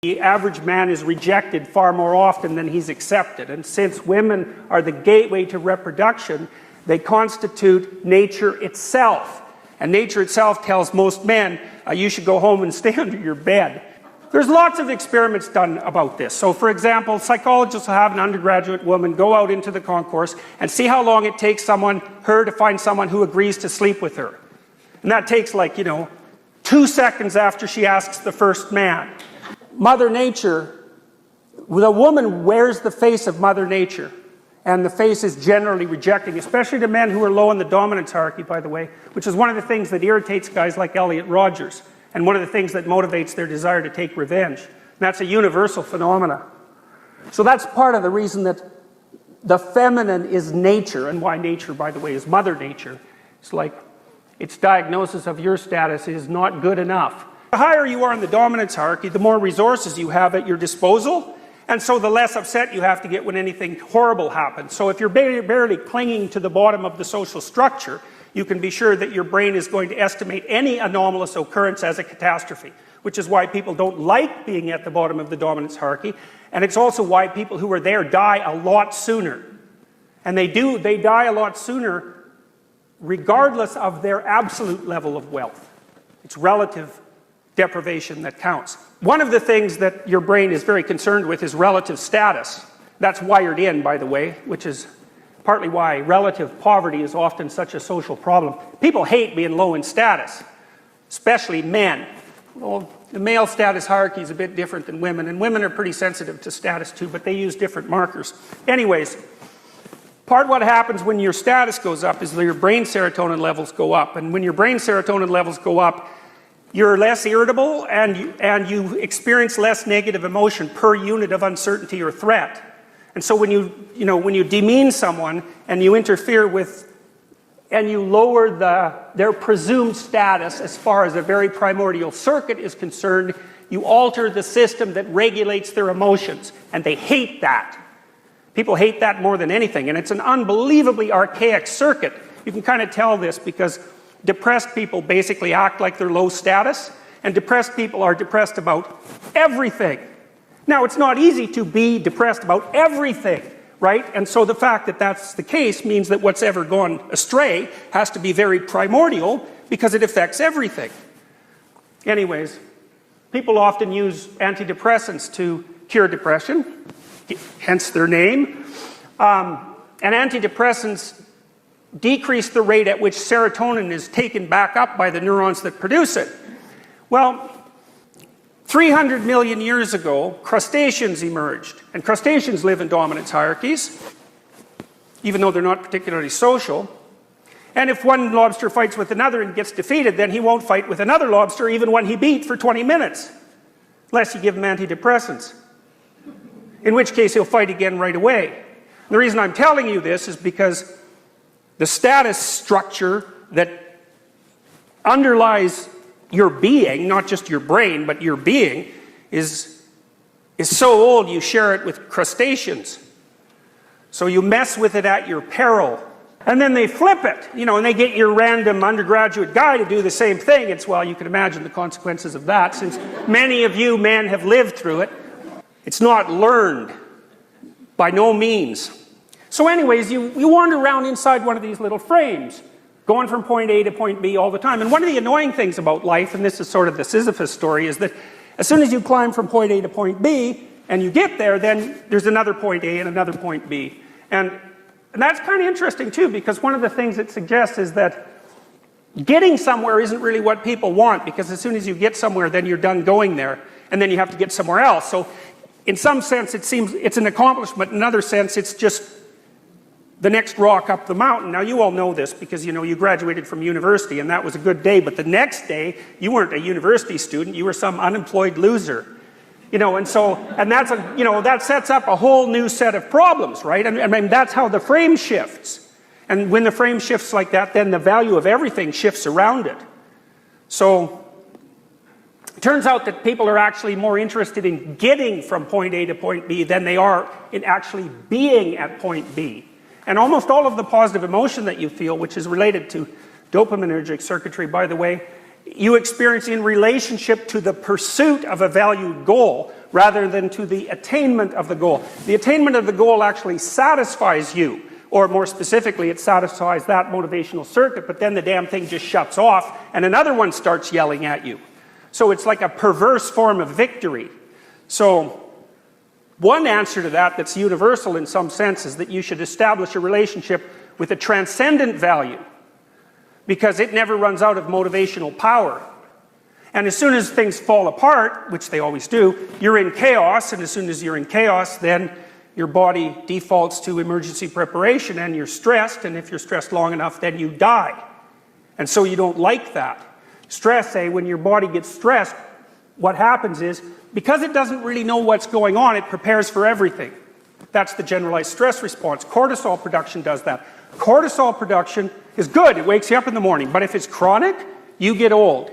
The average man is rejected far more often than he's accepted. And since women are the gateway to reproduction, they constitute nature itself. And nature itself tells most men, you should go home and stay under your bed. There's lots of experiments done about this. So for example, psychologists will have an undergraduate woman go out into the concourse and see how long it takes her to find someone who agrees to sleep with her. And that takes like, 2 seconds after she asks the first man. Mother Nature, the woman wears the face of Mother Nature. And the face is generally rejecting, especially to men who are low in the dominance hierarchy, by the way, which is one of the things that irritates guys like Elliot Rodgers, and one of the things that motivates their desire to take revenge. And that's a universal phenomena. So that's part of the reason that the feminine is nature, and why nature, by the way, is Mother Nature. It's like its diagnosis of your status is not good enough. The higher you are in the dominance hierarchy, the more resources you have at your disposal, and so the less upset you have to get when anything horrible happens. So if you're barely clinging to the bottom of the social structure, you can be sure that your brain is going to estimate any anomalous occurrence as a catastrophe, which is why people don't like being at the bottom of the dominance hierarchy, and it's also why people who are there die a lot sooner. And they die a lot sooner regardless of their absolute level of wealth. It's relative deprivation that counts. One of the things that your brain is very concerned with is relative status. That's wired in, by the way, which is partly why relative poverty is often such a social problem. People hate being low in status, especially men. Well, the male status hierarchy is a bit different than women, and women are pretty sensitive to status too, but they use different markers. Anyways, part of what happens when your status goes up is that your brain serotonin levels go up, and when your brain serotonin levels go up, you're less irritable and you experience less negative emotion per unit of uncertainty or threat. And so when you demean someone and you interfere with and you lower their presumed status as far as a very primordial circuit is concerned, you alter the system that regulates their emotions, and they hate that. People hate that more than anything, and it's an unbelievably archaic circuit. You can kind of tell this because depressed people basically act like they're low status, and depressed people are depressed about everything. Now, it's not easy to be depressed about everything, right? And so the fact that that's the case means that what's ever gone astray has to be very primordial because it affects everything. Anyways, people often use antidepressants to cure depression, hence their name. And antidepressants decrease the rate at which serotonin is taken back up by the neurons that produce it. Well, 300 million years ago, crustaceans emerged. And crustaceans live in dominance hierarchies, even though they're not particularly social. And if one lobster fights with another and gets defeated, then he won't fight with another lobster even when he beat for 20 minutes. Unless you give him antidepressants. In which case he'll fight again right away. And the reason I'm telling you this is because the status structure that underlies your being, not just your brain, but your being, is so old you share it with crustaceans. So you mess with it at your peril. And then they flip it, and they get your random undergraduate guy to do the same thing. It's, well, you can imagine the consequences of that, since many of you men have lived through it. It's not learned, by no means. So anyways, you wander around inside one of these little frames, going from point A to point B all the time. And one of the annoying things about life, and this is sort of the Sisyphus story, is that as soon as you climb from point A to point B, and you get there, then there's another point A and another point B. And that's kind of interesting too, because one of the things it suggests is that getting somewhere isn't really what people want, because as soon as you get somewhere, then you're done going there, and then you have to get somewhere else. So in some sense, it seems it's an accomplishment. In another sense, it's just the next rock up the mountain. Now, you all know this because, you graduated from university and that was a good day, but the next day, you weren't a university student, you were some unemployed loser. And that's that sets up a whole new set of problems, right? I mean, that's how the frame shifts. And when the frame shifts like that, then the value of everything shifts around it. So, it turns out that people are actually more interested in getting from point A to point B than they are in actually being at point B. And almost all of the positive emotion that you feel, which is related to dopaminergic circuitry, by the way, you experience in relationship to the pursuit of a valued goal rather than to the attainment of the goal. The attainment of the goal actually satisfies you, or more specifically, it satisfies that motivational circuit, but then the damn thing just shuts off and another one starts yelling at you. So it's like a perverse form of victory. So one answer to that that's universal in some sense is that you should establish a relationship with a transcendent value, because it never runs out of motivational power. And as soon as things fall apart, which they always do, you're in chaos, and as soon as you're in chaos, then your body defaults to emergency preparation and you're stressed, and if you're stressed long enough, then you die. And so you don't like that. Stress, when your body gets stressed, what happens is, because it doesn't really know what's going on, it prepares for everything. That's the generalized stress response. Cortisol production does that. Cortisol production is good, it wakes you up in the morning, but if it's chronic, you get old.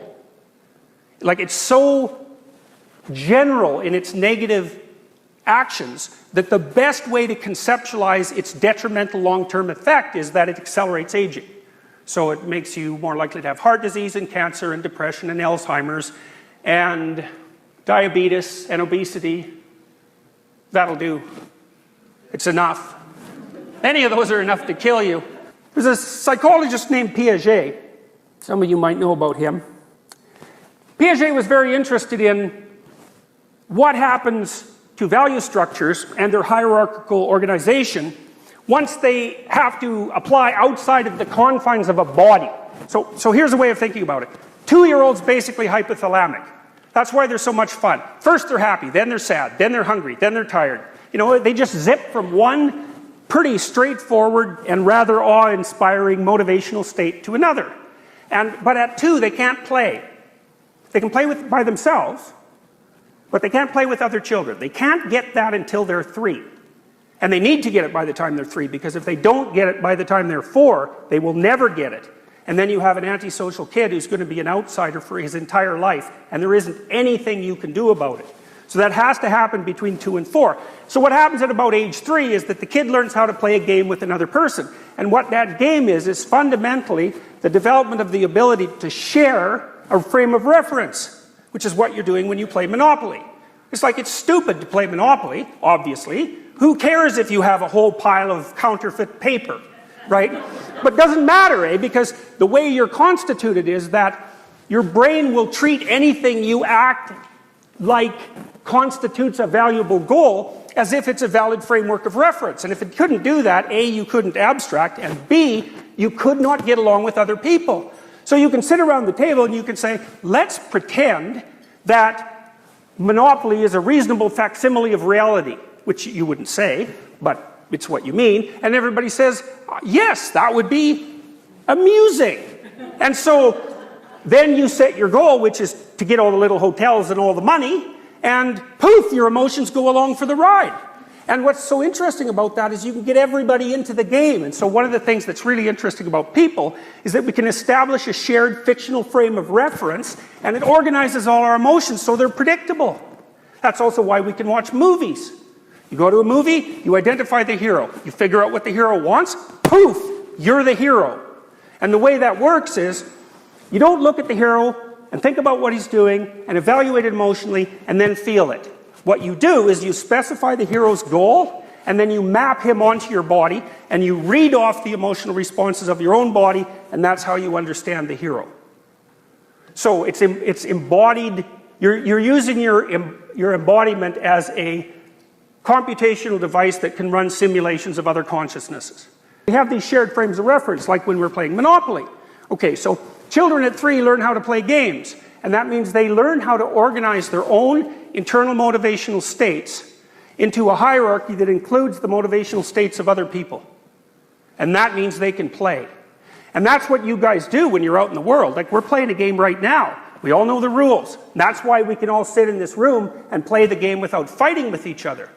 Like, it's so general in its negative actions that the best way to conceptualize its detrimental long-term effect is that it accelerates aging. So it makes you more likely to have heart disease and cancer and depression and Alzheimer's and diabetes and obesity. That'll do. It's enough. Any of those are enough to kill you. There's a psychologist named Piaget. Some of you might know about him. Piaget was very interested in what happens to value structures and their hierarchical organization once they have to apply outside of the confines of a body. So here's a way of thinking about it. 2-year-olds basically hypothalamic. That's why they're so much fun. First they're happy, then they're sad, then they're hungry, then they're tired. You know, they just zip from one pretty straightforward and rather awe-inspiring motivational state to another. But at 2, they can't play. They can play by themselves, but they can't play with other children. They can't get that until they're 3. And they need to get it by the time they're 3, because if they don't get it by the time they're 4, they will never get it. And then you have an antisocial kid who's going to be an outsider for his entire life, and there isn't anything you can do about it. So that has to happen between 2 and 4. So what happens at about age 3 is that the kid learns how to play a game with another person. And what that game is fundamentally the development of the ability to share a frame of reference, which is what you're doing when you play Monopoly. It's like, it's stupid to play Monopoly, obviously. Who cares if you have a whole pile of counterfeit paper, right? But it doesn't matter, because the way you're constituted is that your brain will treat anything you act like constitutes a valuable goal as if it's a valid framework of reference. And if it couldn't do that, A, you couldn't abstract, and B, you could not get along with other people. So you can sit around the table and you can say, let's pretend that Monopoly is a reasonable facsimile of reality, which you wouldn't say, but it's what you mean. And everybody says, yes, that would be amusing. And so then you set your goal, which is to get all the little hotels and all the money, and poof, your emotions go along for the ride. And what's so interesting about that is you can get everybody into the game. And so one of the things that's really interesting about people is that we can establish a shared fictional frame of reference, and it organizes all our emotions so they're predictable. That's also why we can watch movies. You go to a movie, you identify the hero, you figure out what the hero wants, poof, you're the hero. And the way that works is, you don't look at the hero and think about what he's doing and evaluate it emotionally and then feel it. What you do is you specify the hero's goal, and then you map him onto your body, and you read off the emotional responses of your own body, and that's how you understand the hero. So it's embodied, you're using your embodiment as a computational device that can run simulations of other consciousnesses. We have these shared frames of reference, like when we're playing Monopoly. Okay, so children at 3 learn how to play games, and that means they learn how to organize their own internal motivational states into a hierarchy that includes the motivational states of other people. And that means they can play. And that's what you guys do when you're out in the world. Like, we're playing a game right now. We all know the rules. That's why we can all sit in this room and play the game without fighting with each other.